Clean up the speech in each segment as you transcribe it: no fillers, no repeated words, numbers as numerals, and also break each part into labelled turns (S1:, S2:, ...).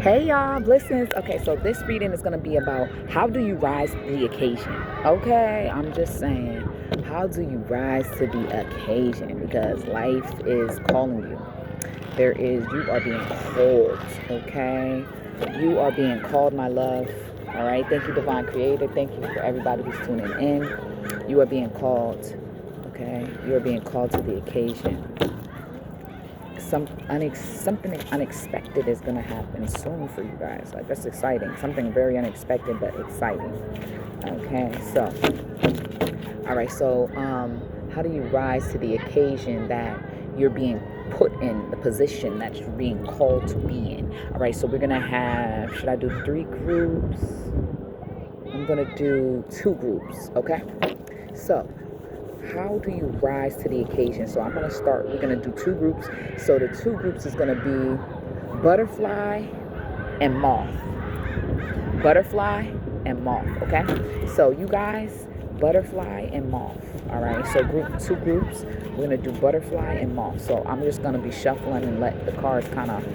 S1: Hey y'all, blessings. Okay, so this reading is going to be about how do you rise to the occasion. Okay, I'm just saying, how do you rise to the occasion? Because life is calling you. You are being called, okay? You are being called, my love. All right, thank you, Divine Creator. Thank you for everybody who's tuning in. You are being called, okay? You are being called to the occasion. Something unexpected is going to happen soon for you guys. Like, that's exciting. Something very unexpected but exciting. Okay, so all right, so how do you rise to the occasion that you're being put in, the position that you're being called to be in? All right, so we're gonna have, should I do 3 groups? I'm gonna do 2 groups. Okay, so how do you rise to the occasion? So I'm going to start, we're going to do 2 groups. So the 2 groups is going to be butterfly and moth. Butterfly and moth, okay? So you guys, butterfly and moth, all right? So 2 groups, we're going to do butterfly and moth. So I'm just going to be shuffling and let the cards kind of,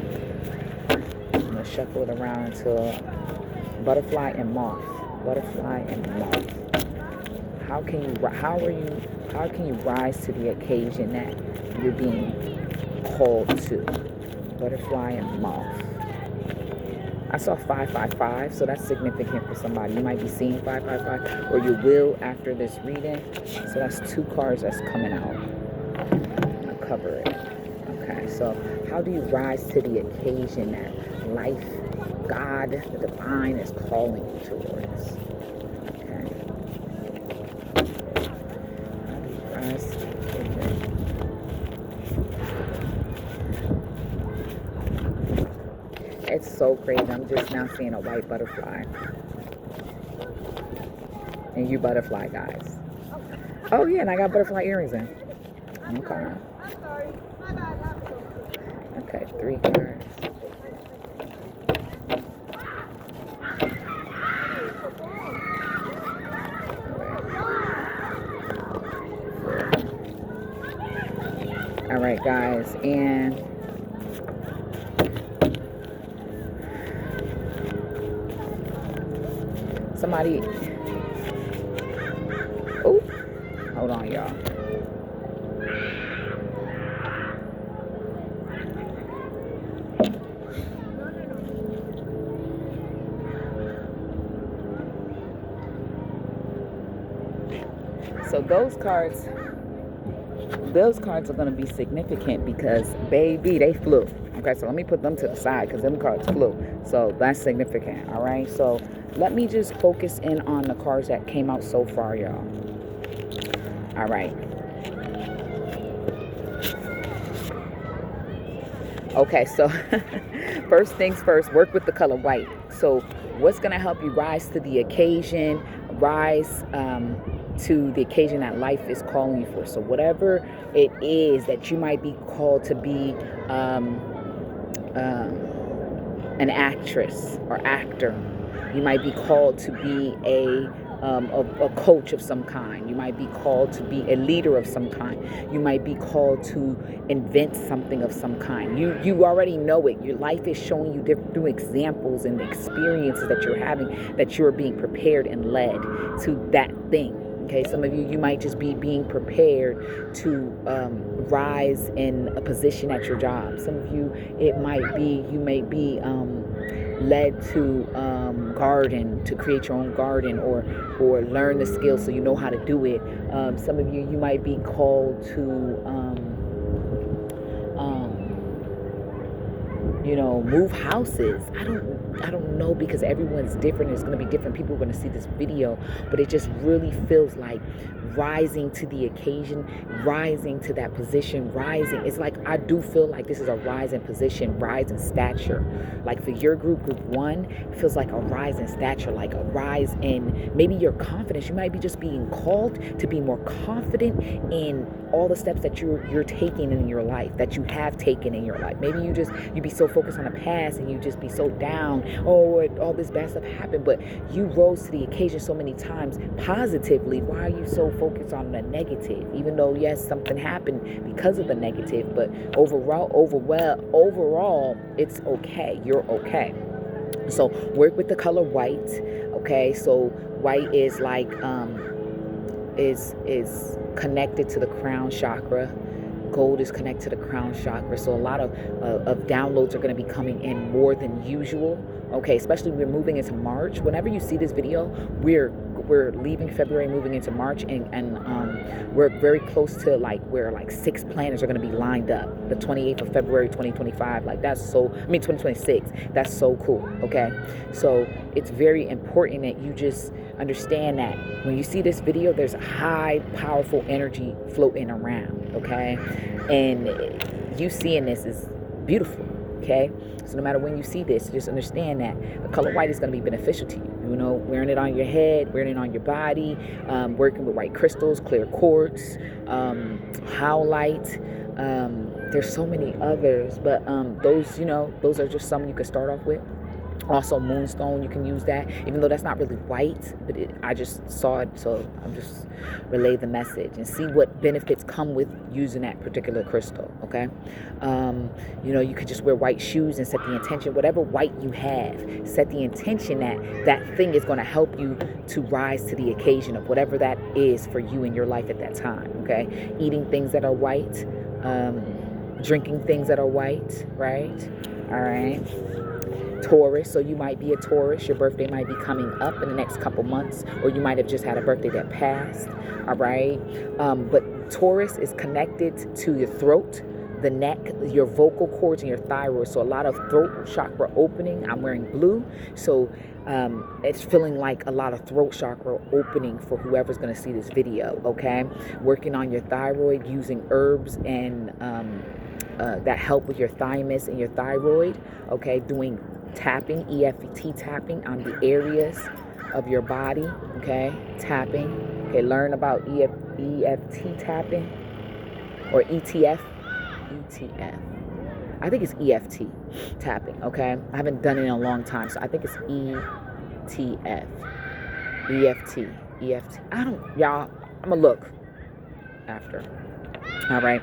S1: I'm going to shuffle it around until butterfly and moth. Butterfly and moth. How can you rise to the occasion that you're being called to? Butterfly and moth. I saw 555, so that's significant for somebody. You might be seeing 555, or you will after this reading. So that's 2 cards that's coming out. I'll cover it. Okay, so how do you rise to the occasion that life, God, the divine is calling you towards? It's so crazy. I'm just now seeing a white butterfly. And you butterfly guys. Oh yeah, and I got butterfly earrings in. Okay. Okay, 3 cards. All right, guys, and somebody, oh, hold on, y'all. So those cards are going to be significant because, baby, they flew. Okay, so let me put them to the side because them cards flew. So that's significant, all right? So let me just focus in on the cards that came out so far, y'all. All right. Okay, so first things first, work with the color white. So what's going to help you rise to the occasion, rise to the occasion that life is calling you for? So whatever it is that you might be called to be an actress or actor, you might be called to be a coach of some kind. You might be called to be a leader of some kind. You might be called to invent something of some kind. You already know it. Your life is showing you through examples and experiences that you're having, that you're being prepared and led to that thing. Okay, some of you might just be being prepared to rise in a position at your job. Some of you, you may be led to garden, to create your own garden, or learn the skills so you know how to do it. Some of you might be called to move houses. I don't know, because everyone's different. It's going to be different. People are going to see this video, but it just really feels like rising to the occasion, rising to that position, rising. It's like, I do feel like this is a rise in position, rise in stature. Like for your group 1, it feels like a rise in stature, like a rise in maybe your confidence. You might be just being called to be more confident in all the steps that you're taking in your life, that you have taken in your life. Maybe you be so focused on the past and you just be so down. Oh, all this bad stuff happened, but you rose to the occasion so many times positively. Why are you so focused on the negative? Even though, yes, something happened because of the negative, but overall, it's okay. You're okay. So work with the color white. Okay, so white is like is connected to the crown chakra. Gold is connected to the crown chakra. So a lot of downloads are going to be coming in more than usual. Okay, especially we're moving into March. Whenever you see this video, we're leaving February, moving into March, and we're very close to like where like 6 planets are going to be lined up. The 28th of February 2025, like that's so, I mean 2026, that's so cool. Okay, so it's very important that you just understand that when you see this video, there's a high powerful energy floating around. Okay, and you seeing this is beautiful. Okay, so no matter when you see this, just understand that the color white is going to be beneficial to you. You know, wearing it on your head, wearing it on your body, working with white crystals, clear quartz, howlite. There's so many others, but those, you know, those are just some you could start off with. Also, moonstone, you can use that, even though that's not really white, but I just saw it, so I'm just relay the message and see what benefits come with using that particular crystal. Okay, you know, you could just wear white shoes and set the intention, whatever white you have, set the intention that that thing is going to help you to rise to the occasion of whatever that is for you in your life at that time. Okay, eating things that are white, drinking things that are white, right? All right. Taurus, so you might be a Taurus. Your birthday might be coming up in the next couple months, or you might have just had a birthday that passed. All right, but Taurus is connected to your throat, the neck, your vocal cords, and your thyroid. So a lot of throat chakra opening. I'm wearing blue, so it's feeling like a lot of throat chakra opening for whoever's going to see this video. Okay, working on your thyroid using herbs and that help with your thymus and your thyroid. Okay, doing tapping, EFT tapping on the areas of your body. Okay, tapping. Okay, learn about EFT tapping or ETF. I think it's EFT tapping. Okay, I haven't done it in a long time, so I think it's EFT. I don't, y'all. I'm gonna look after. All right,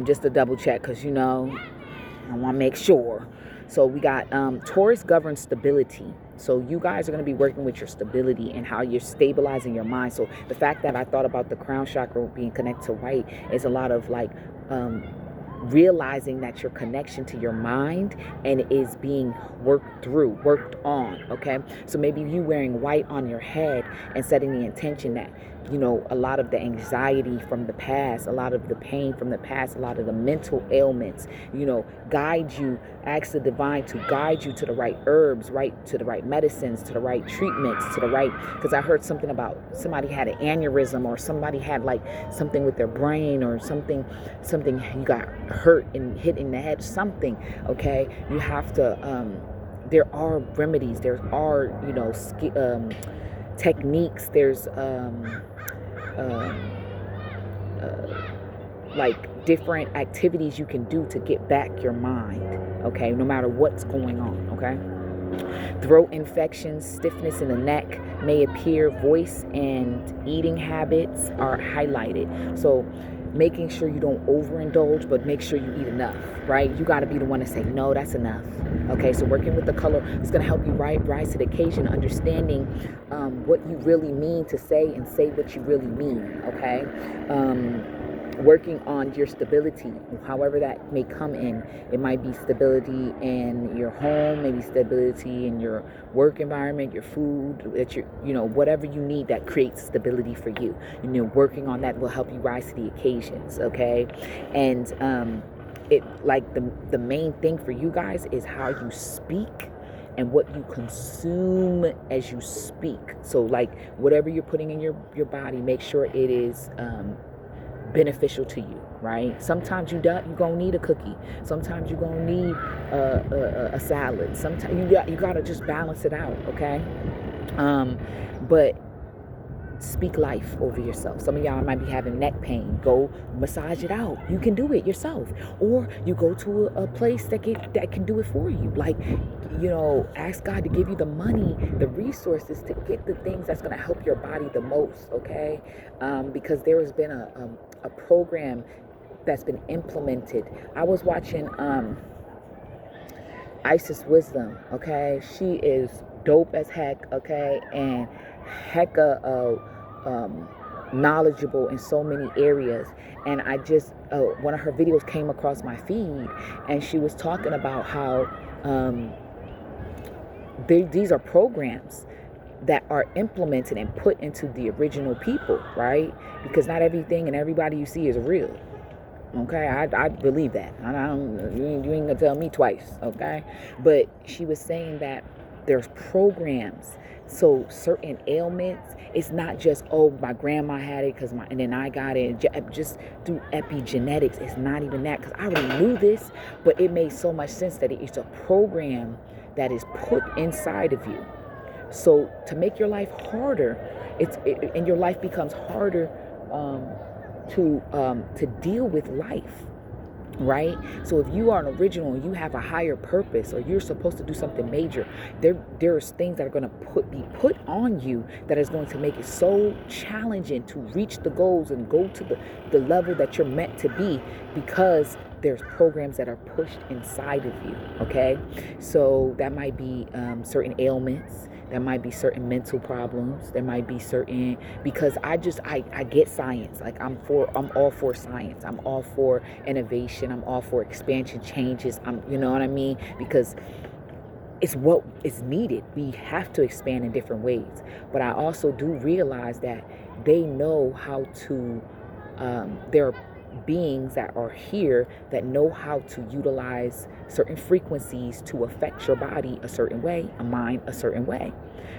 S1: just to double check, because you know I want to make sure. So we got Taurus governs stability. So you guys are going to be working with your stability and how you're stabilizing your mind. So the fact that I thought about the crown chakra being connected to white is a lot of like realizing that your connection to your mind and is being worked on. Okay, so maybe you wearing white on your head and setting the intention that, you know, a lot of the anxiety from the past, a lot of the pain from the past, a lot of the mental ailments, you know, guide you, ask the divine to guide you to the right herbs, right, to the right medicines, to the right treatments, to the right, because I heard something about somebody had an aneurysm, or somebody had like something with their brain, or something you got hurt and hit in the head, something. Okay, you have to there are remedies, there are, you know, techniques, there's like different activities you can do to get back your mind. Okay, no matter what's going on. Okay, throat infections, stiffness in the neck may appear, voice and eating habits are highlighted. So making sure you don't overindulge, but make sure you eat enough, right? You got to be the one to say, no, that's enough. Okay, so working with the color is going to help you rise to the occasion, understanding what you really mean to say and say what you really mean. Okay, working on your stability, however that may come in. It might be stability in your home, maybe stability in your work environment, your food, that you know, whatever you need that creates stability for you. You know, working on that will help you rise to the occasions. Okay, and it like the main thing for you guys is how you speak and what you consume as you speak. So like whatever you're putting in your body, make sure it is beneficial to you, right? Sometimes you're gonna need a cookie. Sometimes you're gonna need a salad. Sometimes you gotta just balance it out. Okay, but speak life over yourself. Some of y'all might be having neck pain. Go massage it out. You can do it yourself, or you go to a place that can do it for you. Like, you know, ask God to give you the money, the resources to get the things that's going to help your body the most. Okay, because there has been a program that's been implemented. I was watching Isis Wisdom, okay? She is dope as heck, okay? And hecka knowledgeable in so many areas. And I just, one of her videos came across my feed, and she was talking about how these are programs that are implemented and put into the original people, right? Because not everything and everybody you see is real. Okay, I believe that. You ain't gonna tell me twice, okay? But she was saying that there's programs. So certain ailments, it's not just, oh, my grandma had it and then I got it, just through epigenetics. It's not even that, because I already knew this, but it made so much sense that it's a program that is put inside of you. So to make your life harder, and your life becomes harder to deal with life, right? So if you are an original and you have a higher purpose, or you're supposed to do something major, there's things that are going to be put on you that is going to make it so challenging to reach the goals and go to the level that you're meant to be, because there's programs that are pushed inside of you, okay? So that might be certain ailments. There might be certain mental problems. There might be certain, because I get science. Like I'm all for science. I'm all for innovation. I'm all for expansion, changes. You know what I mean? Because it's what is needed. We have to expand in different ways. But I also do realize that they know how to, there are beings that are here that know how to utilize certain frequencies to affect your body a certain way, a mind a certain way,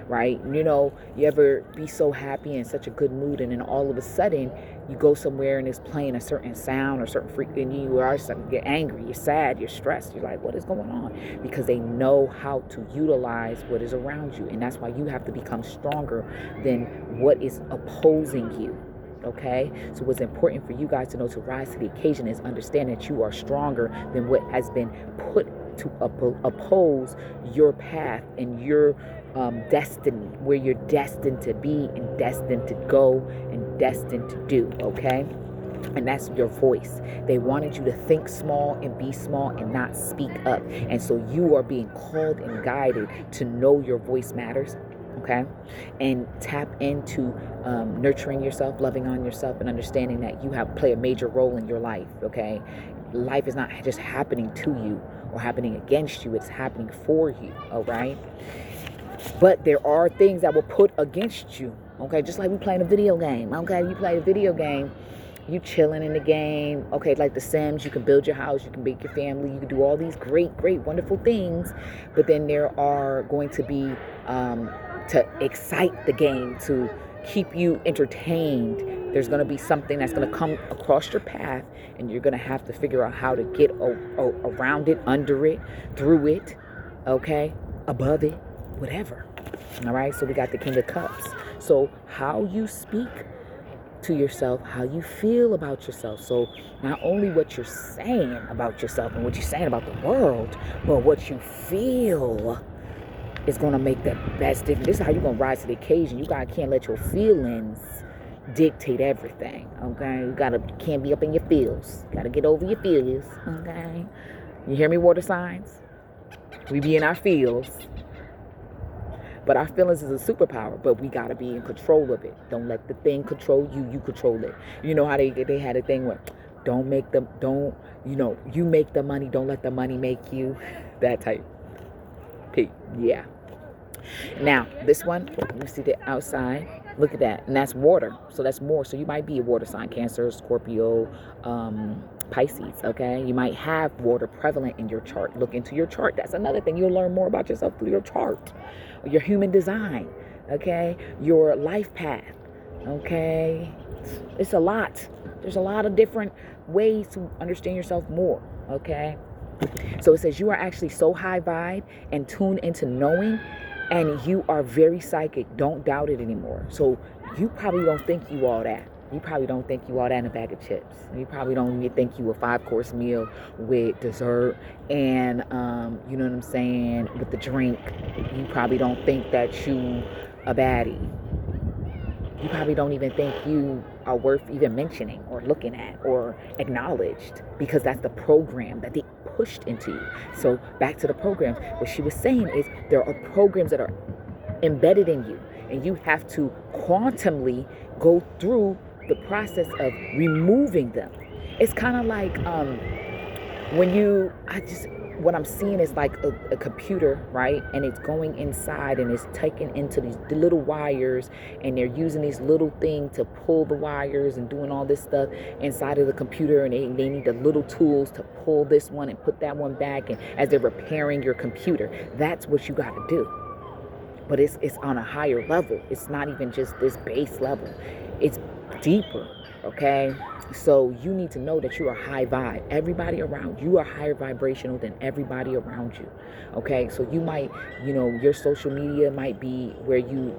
S1: right? You know, you ever be so happy and in such a good mood, and then all of a sudden you go somewhere and it's playing a certain sound or certain frequency, and you are get angry, you're sad, you're stressed, you're like, what is going on? Because they know how to utilize what is around you, and that's why you have to become stronger than what is opposing you. Okay, so what's important for you guys to know, to rise to the occasion, is understand that you are stronger than what has been put to oppose your path and your destiny, where you're destined to be and destined to go and destined to do. Okay, and that's your voice. They wanted you to think small and be small and not speak up, and so you are being called and guided to know your voice matters. Okay, and tap into nurturing yourself, loving on yourself, and understanding that you play a major role in your life. Okay, life is not just happening to you or happening against you; it's happening for you. All right, but there are things that will put against you. Okay, just like we playing a video game. Okay, you play a video game, you chilling in the game. Okay, like The Sims, you can build your house, you can make your family, you can do all these great, wonderful things. But then there are going to be to excite the game, to keep you entertained, there's going to be something that's going to come across your path, and you're going to have to figure out how to get around it, under it, through it, okay, above it, whatever. All right, so we got the King of Cups. So how you speak to yourself, how you feel about yourself. So not only what you're saying about yourself and what you're saying about the world, but what you feel is going to make the best difference. This is how you're going to rise to the occasion. You guys can't let your feelings dictate everything, okay? You can't be up in your feels. Got to get over your feels, okay? You hear me, water signs? We be in our feels. But our feelings is a superpower, but we got to be in control of it. Don't let the thing control you. You control it. You know how they had a thing where you make the money, don't let the money make you. That type. Yeah. Now, this one, you see the outside. Look at that. And that's water. So that's more. So you might be a water sign, Cancer, Scorpio, Pisces, okay? You might have water prevalent in your chart. Look into your chart. That's another thing. You'll learn more about yourself through your chart. Your human design, okay? Your life path, okay? It's a lot. There's a lot of different ways to understand yourself more, okay? So it says you are actually so high vibe and tuned into knowing, and you are very psychic. Don't doubt it anymore. So you probably don't think you all that. You probably don't think you all that in a bag of chips. You probably don't even think you a 5-course meal with dessert and, you know what I'm saying, with the drink. You probably don't think that you a baddie. You probably don't even think you are worth even mentioning or looking at or acknowledged, because that's the program that they pushed into you. So back to the programs. What she was saying is there are programs that are embedded in you, and you have to quantumly go through the process of removing them. It's kind of like what I'm seeing is like a computer, right? And it's going inside and it's taken into these little wires, and they're using these little thing to pull the wires and doing all this stuff inside of the computer, and they need the little tools to pull this one and put that one back, and as they're repairing your computer. That's what you got to do. But it's on a higher level. It's not even just this base level. It's deeper, okay? So you need to know that you are high vibe. Everybody around you are higher vibrational than everybody around you. Okay, so you might, your social media might be where you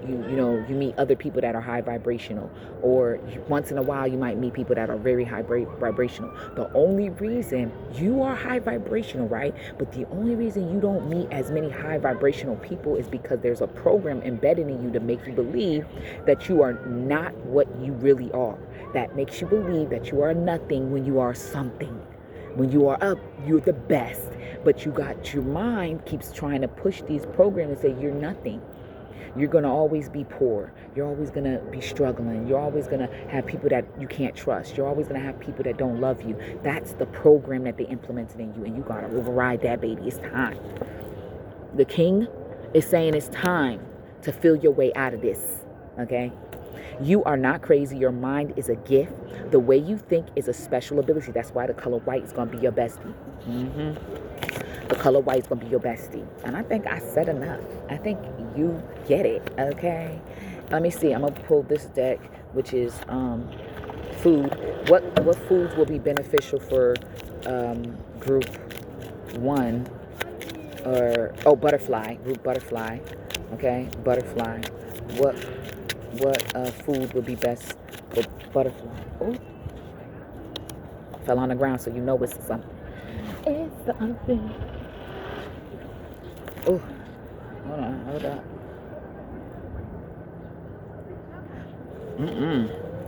S1: meet other people that are high vibrational, or once in a while you might meet people that are very high vibrational. The only reason you are high vibrational, right? But the only reason you don't meet as many high vibrational people is because there's a program embedded in you to make you believe that you are not what you really are. That makes you believe that you are nothing when you are something. When you are up, you're the best. But your mind keeps trying to push these programs and say you're nothing. You're going to always be poor. You're always going to be struggling. You're always going to have people that you can't trust. You're always going to have people that don't love you. That's the program that they implemented in you, and you got to override that, baby. It's time. The king is saying it's time to feel your way out of this, okay? You are not crazy. Your mind is a gift. The way you think is a special ability. That's why the color white is going to be your bestie. The color white is going to be your bestie. And I think I said enough. I think you get it, okay? Let me see. I'm going to pull this deck, which is food. What foods will be beneficial for group 1? Butterfly. Group butterfly. Okay? Butterfly. What food would be best for butterfly? Oh, fell on the ground, so you know it's something. It's something. Oh, hold up.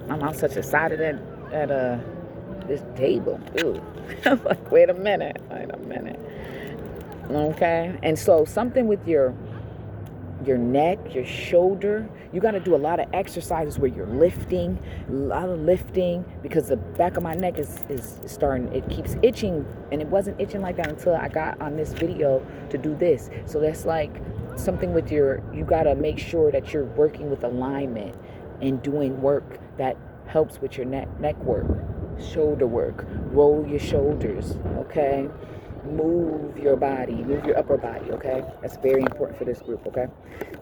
S1: I'm such excited at this table. Ooh, I'm like, wait a minute. Okay, and so something with your neck, your shoulder. You got to do a lot of exercises where you're lifting, because the back of my neck is starting, it keeps itching, and it wasn't itching like that until I got on this video to do this. So that's like something with you got to make sure that you're working with alignment and doing work that helps with your neck work, shoulder work. Roll your shoulders, okay? Move your body, move your upper body, okay? That's very important for this group, okay?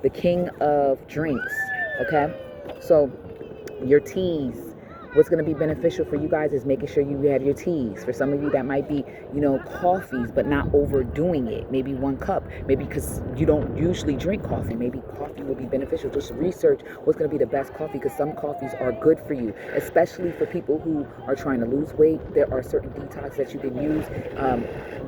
S1: The king of drinks, okay? So your teas, what's going to be beneficial for you guys is making sure you have your teas. For some of you, that might be, coffees, but not overdoing it. Maybe 1 cup, maybe because you don't usually drink coffee. Maybe coffee will be beneficial. Just research what's going to be the best coffee, because some coffees are good for you, especially for people who are trying to lose weight. There are certain detox that you can use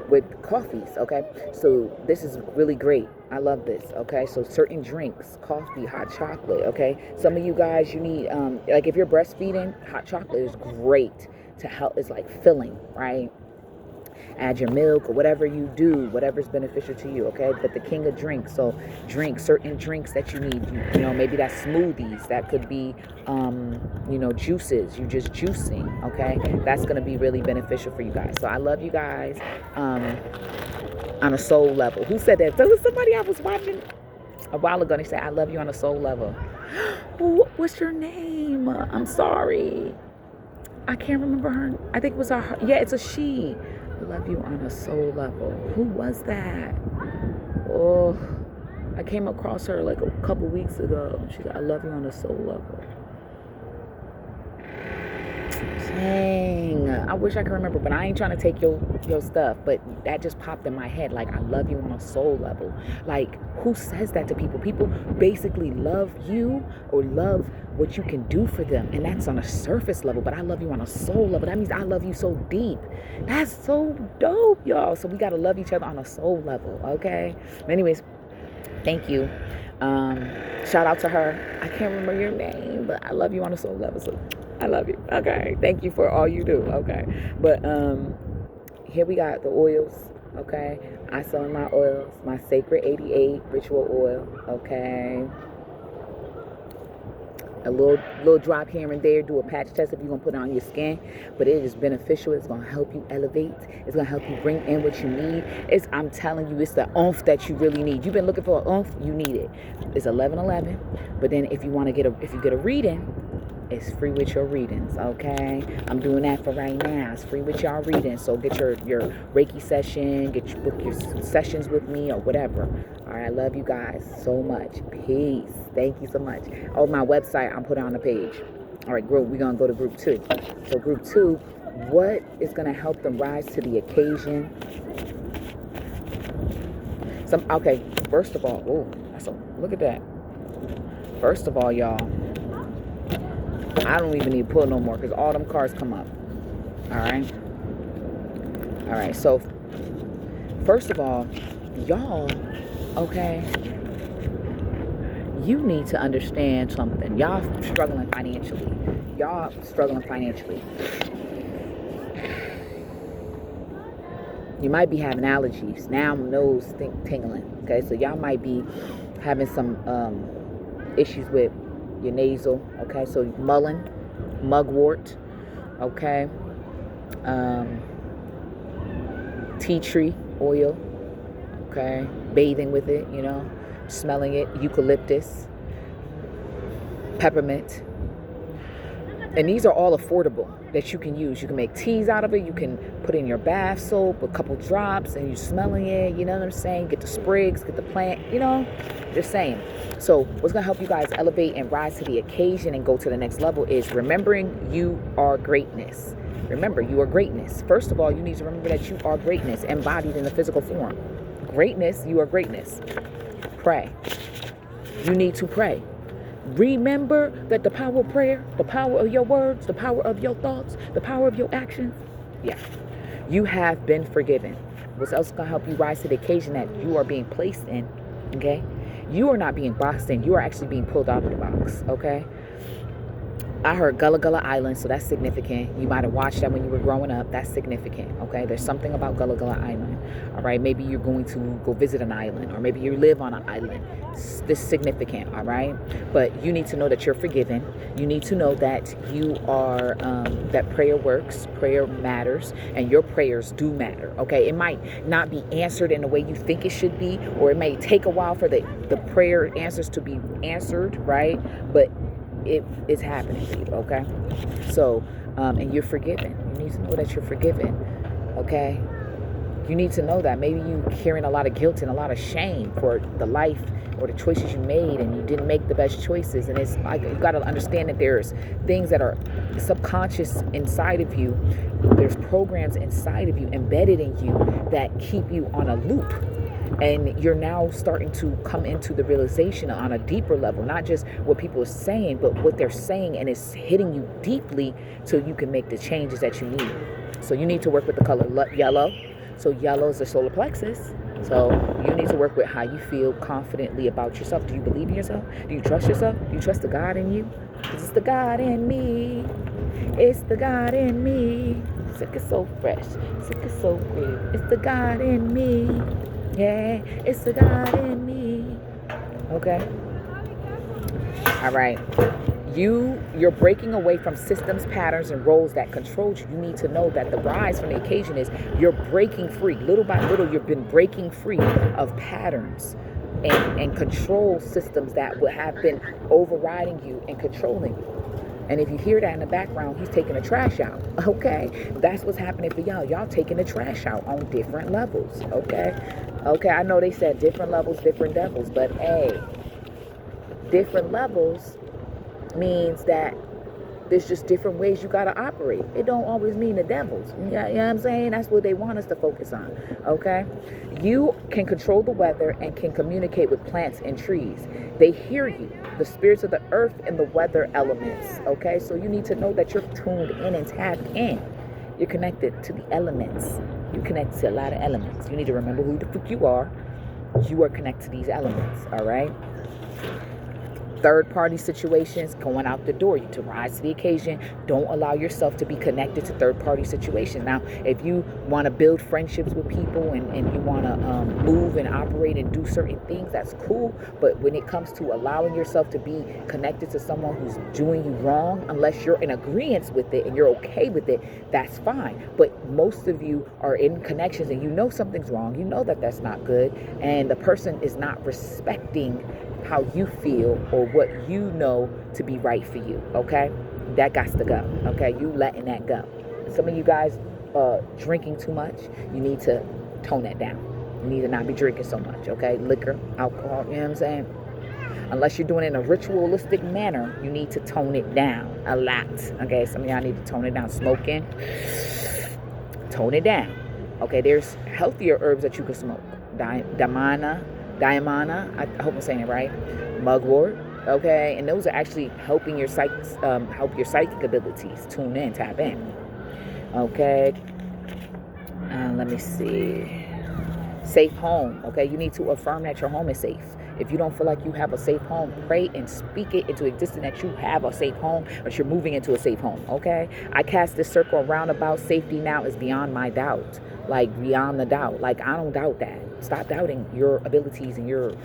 S1: with coffees, okay? So this is really great. I love this, okay? So certain drinks, coffee, hot chocolate, okay? Some of you guys, you need, like if you're breastfeeding, hot chocolate is great to help. It's like filling, right? Add your milk or whatever you do, whatever's beneficial to you, okay? But the king of drinks, so drink certain drinks that you need. Maybe that's smoothies. That could be, juices. You just juicing, okay? That's going to be really beneficial for you guys. So I love you guys on a soul level. Who said that? There was somebody I was watching a while ago. They said, I love you on a soul level. What's your name? I'm sorry. I can't remember her. I think it was her. Yeah, it's a she. I love you on a soul level. Who was that? Oh, I came across her like a couple weeks ago. She said, I love you on a soul level. Dang, I wish I could remember, but I ain't trying to take your stuff. But that just popped in my head. Like, I love you on a soul level. Like, who says that to people? People basically love you or love what you can do for them, and that's on a surface level. But I love you on a soul level. That means I love you so deep. That's so dope, y'all. So we gotta love each other on a soul level, okay? Anyways, thank you. Shout out to her. I can't remember your name, but I love you on a soul level. So I love you. Okay. Thank you for all you do. Okay. But here we got the oils, okay? I sell my oils, my Sacred 88 ritual oil, okay? A little drop here and there, do a patch test if you're going to put it on your skin. But it is beneficial. It's going to help you elevate. It's going to help you bring in what you need. I'm telling you, it's the oomph that you really need. You've been looking for an oomph, you need it. It's 11:11. But then if you get a reading, it's free with your readings, okay? I'm doing that for right now. It's free with y'all readings. So get your Reiki session, book your sessions with me or whatever. All right, I love you guys so much. Peace. Thank you so much. Oh, my website, I'm putting on the page. All right, group, we're going to go to group 2. So group 2, what is going to help them rise to the occasion? Okay, first of all, look at that. First of all, y'all, I don't even need to pull no more because all them cards come up. All right. So first of all, y'all, okay, you need to understand something. Y'all struggling financially. You might be having allergies. Now nose tingling. Okay, so y'all might be having some issues with your nasal, okay? So mugwort, okay? Tea tree oil, okay? Bathing with it, smelling it, eucalyptus, peppermint. And these are all affordable that you can use. You can make teas out of it. You can put in your bath soap, a couple drops, and you're smelling it. You know what I'm saying? Get the sprigs, get the plant, just saying. So what's going to help you guys elevate and rise to the occasion and go to the next level is remembering you are greatness. Remember, you are greatness. First of all, you need to remember that you are greatness embodied in the physical form. Greatness, you are greatness. Pray. You need to pray. Remember that the power of prayer, the power of your words, the power of your thoughts, the power of your actions, you have been forgiven. What's else going to help you rise to the occasion that you are being placed in, okay? You are not being boxed in. You are actually being pulled out of the box, okay? I heard Gullah Gullah Island, so that's significant. You might have watched that when you were growing up. That's significant, okay? There's something about Gullah Gullah Island, all right? Maybe you're going to go visit an island, or maybe you live on an island. This is significant, all right? But you need to know that you're forgiven. You need to know that you are, that prayer works, prayer matters, and your prayers do matter, okay? It might not be answered in the way you think it should be, or it may take a while for the prayer answers to be answered, right? But it is happening to you, okay? So, and you're forgiven. You need to know that you're forgiven, okay? You need to know that. Maybe you're carrying a lot of guilt and a lot of shame for the life or the choices you made, and you didn't make the best choices. And it's like, you've got to understand that there's things that are subconscious inside of you. There's programs inside of you, embedded in you, that keep you on a loop. And you're now starting to come into the realization on a deeper level, not just what people are saying, but what they're saying, and it's hitting you deeply so you can make the changes that you need. So you need to work with the color yellow. So yellow is the solar plexus. So you need to work with how you feel confidently about yourself. Do you believe in yourself? Do you trust yourself? Do you trust the God in you? Because it's the God in me. It's the God in me. Sick is so fresh. Sick is so great. It's the God in me. Yeah, it's the God in me. Okay. All right. You're breaking away from systems, patterns, and roles that controlled you. You need to know that the rise from the occasion is you're breaking free. Little by little, you've been breaking free of patterns and control systems that would have been overriding you and controlling you. And if you hear that in the background, he's taking the trash out, okay? That's what's happening for y'all. Y'all taking the trash out on different levels, okay? Okay, I know they said different levels, different devils, but hey, different levels means that there's just different ways you got to operate. It don't always mean the devils. You know what I'm saying? That's what they want us to focus on, okay? You can control the weather and can communicate with plants and trees. They hear you, the spirits of the earth and the weather elements, okay? So you need to know that you're tuned in and tapped in. You're connected to the elements. You connect to a lot of elements. You need to remember who the fuck you are. You are connected to these elements, all right? Third-party situations, going out the door. You to rise to the occasion. Don't allow yourself to be connected to third-party situations. Now, if you want to build friendships with people and you want to move and operate and do certain things, that's cool. But when it comes to allowing yourself to be connected to someone who's doing you wrong, unless you're in agreement with it and you're okay with it, that's fine. But most of you are in connections and you know something's wrong. You know that that's not good. And the person is not respecting how you feel or what you know to be right for you, okay? That got to go, okay? You letting that go. Some of you guys drinking too much, you need to tone that down. You need to not be drinking so much, okay? Liquor, alcohol, you know what I'm saying? Unless you're doing it in a ritualistic manner, you need to tone it down a lot, okay? Some of y'all need to tone it down. Smoking, tone it down, okay? There's healthier herbs that you can smoke. Diamana, I hope I'm saying it right. Mugwort, okay, and those are actually helping your help your psychic abilities. Tune in, tap in, okay. Let me see. Safe home, okay. You need to affirm that your home is safe. If you don't feel like you have a safe home, pray and speak it into existence that you have a safe home, or you're moving into a safe home, okay? I cast this circle around about safety now is beyond my doubt. Like, beyond the doubt. Like, I don't doubt that. Stop doubting your abilities and your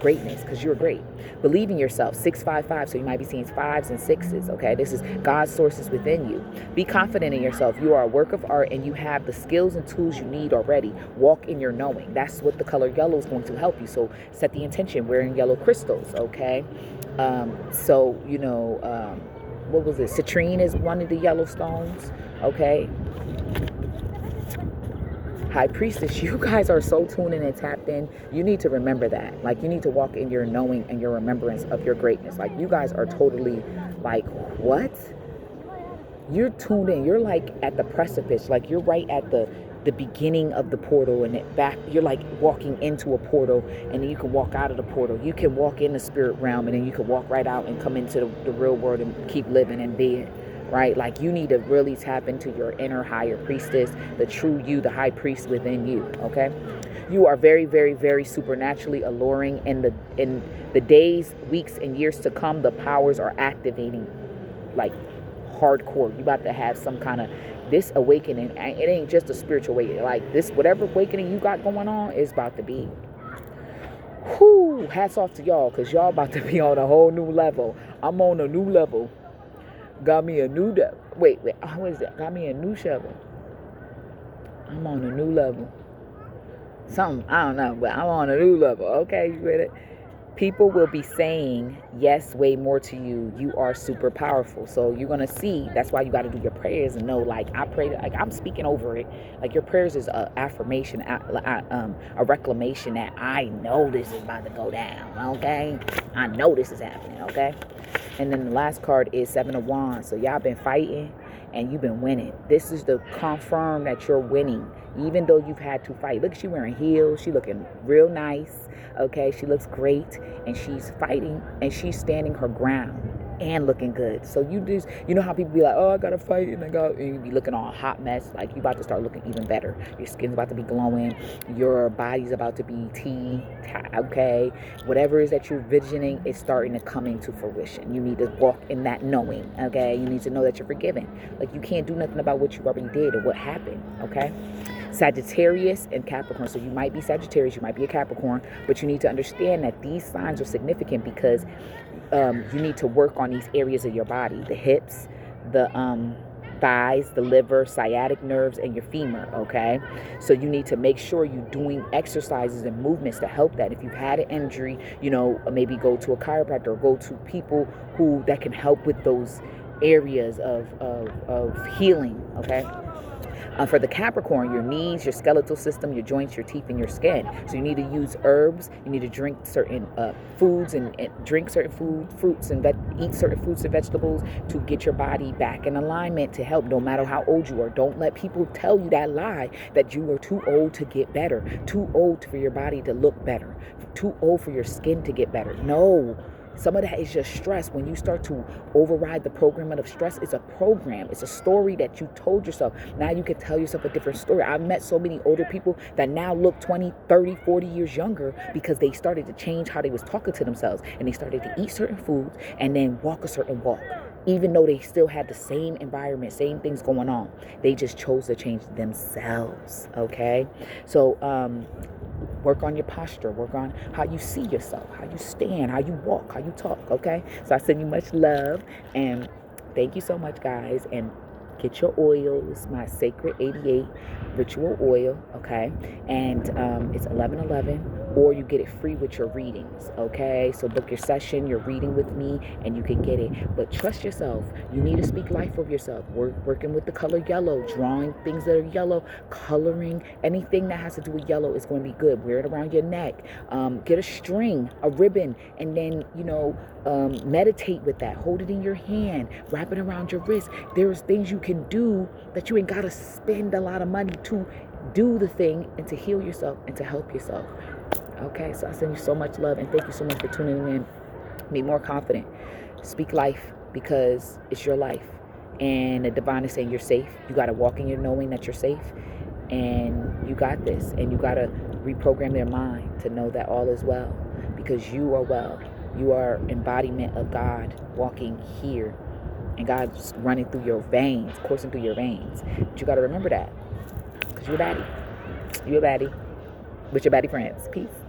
S1: greatness, because you're great. Believe in yourself. 655, so you might be seeing 5s and 6s, okay? This is God's sources within you. Be confident in yourself. You are a work of art and you have the skills and tools you need already. Walk in your knowing. That's what the color yellow is going to help you. So set the intention, wearing yellow crystals, okay? So, you know, what was it? Citrine is one of the yellow stones, okay? High Priestess, you guys are so tuned in and tapped in. You need to remember that. Like, you need to walk in your knowing and your remembrance of your greatness. Like, you guys are totally like, what? You're tuned in. You're like at the precipice. Like, you're right at the beginning of the portal, and it back, you're like walking into a portal, and then you can walk out of the portal. You can walk in the spirit realm, and then you can walk right out and come into the real world and keep living and being. Right? Like, you need to really tap into your inner higher priestess, the true you, the high priest within you, okay? You are very, very, very supernaturally alluring. In the days, weeks, and years to come, the powers are activating like hardcore. You about to have some kind of this awakening. It ain't just a spiritual awakening. Like, this, whatever awakening you got going on is about to be. Whoo, hats off to y'all, because y'all about to be on a whole new level. I'm on a new level. Got me a new wait, what is that? Got me a new shovel. I'm on a new level. Something, I don't know, but I'm on a new level. Okay, you with it? People will be saying yes way more to you. You are super powerful. So you're going to see, that's why you got to do your prayers and know, like, I pray, like, I'm speaking over it. Like, your prayers is a affirmation, a reclamation that I know this is about to go down, okay? I know this is happening, okay? And then the last card is 7 of Wands. So y'all been fighting and you've been winning. This is to confirm that you're winning, even though you've had to fight. Look, she wearing heels. She looking real nice. Okay, she looks great, and she's fighting, and she's standing her ground and looking good. So you just, you know how people be like, oh, I gotta fight, and you be looking all a hot mess. Like, you about to start looking even better. Your skin's about to be glowing. Your body's about to be okay. Whatever it is that you're visioning is starting to come into fruition. You need to walk in that knowing, okay? You need to know that you're forgiven. Like, you can't do nothing about what you already did or what happened, okay? Sagittarius and Capricorn. So you might be Sagittarius, you might be a Capricorn, but you need to understand that these signs are significant because you need to work on these areas of your body: the hips, the thighs, the liver, sciatic nerves, and your femur, okay? So you need to make sure you're doing exercises and movements to help that. If you've had an injury, you know, maybe go to a chiropractor or go to people that can help with those areas of healing, okay? For the Capricorn, your knees, your skeletal system, your joints, your teeth, and your skin. So you need to use herbs. You need to drink certain foods and drink certain fruits and eat certain fruits and vegetables to get your body back in alignment to help, no matter how old you are. Don't let people tell you that lie that you are too old to get better, too old for your body to look better, too old for your skin to get better. No. Some of that is just stress. When you start to override the programming of stress, it's a program. It's a story that you told yourself. Now you can tell yourself a different story. I've met so many older people that now look 20, 30, 40 years younger because they started to change how they was talking to themselves. And they started to eat certain foods and then walk a certain walk. Even though they still had the same environment, same things going on. They just chose to change themselves, okay? So, work on your posture. Work on how you see yourself, how you stand, how you walk, how you talk, okay? So I send you much love, and thank you so much, guys. And get your oils, my Sacred 88 ritual oil, okay? And it's 11:11, or you get it free with your readings, okay? So book your session, your reading with me, and you can get it. But trust yourself. You need to speak life of yourself. Working with the color yellow, drawing things that are yellow, coloring, anything that has to do with yellow is going to be good. Wear it around your neck. Get a string, a ribbon, and then, meditate with that. Hold it in your hand. Wrap it around your wrist. There's things you can do that you ain't got to spend a lot of money to do the thing and to heal yourself and to help yourself. Okay, so I send you so much love, and thank you so much for tuning in. Be more confident. Speak life, because it's your life. And the divine is saying you're safe. You got to walk in your knowing that you're safe. And you got this. And you got to reprogram their mind to know that all is well, because you are well. You are embodiment of God walking here. And God's running through your veins, coursing through your veins. But you got to remember that, because you're a baddie. You're a baddie with your baddie friends. Peace.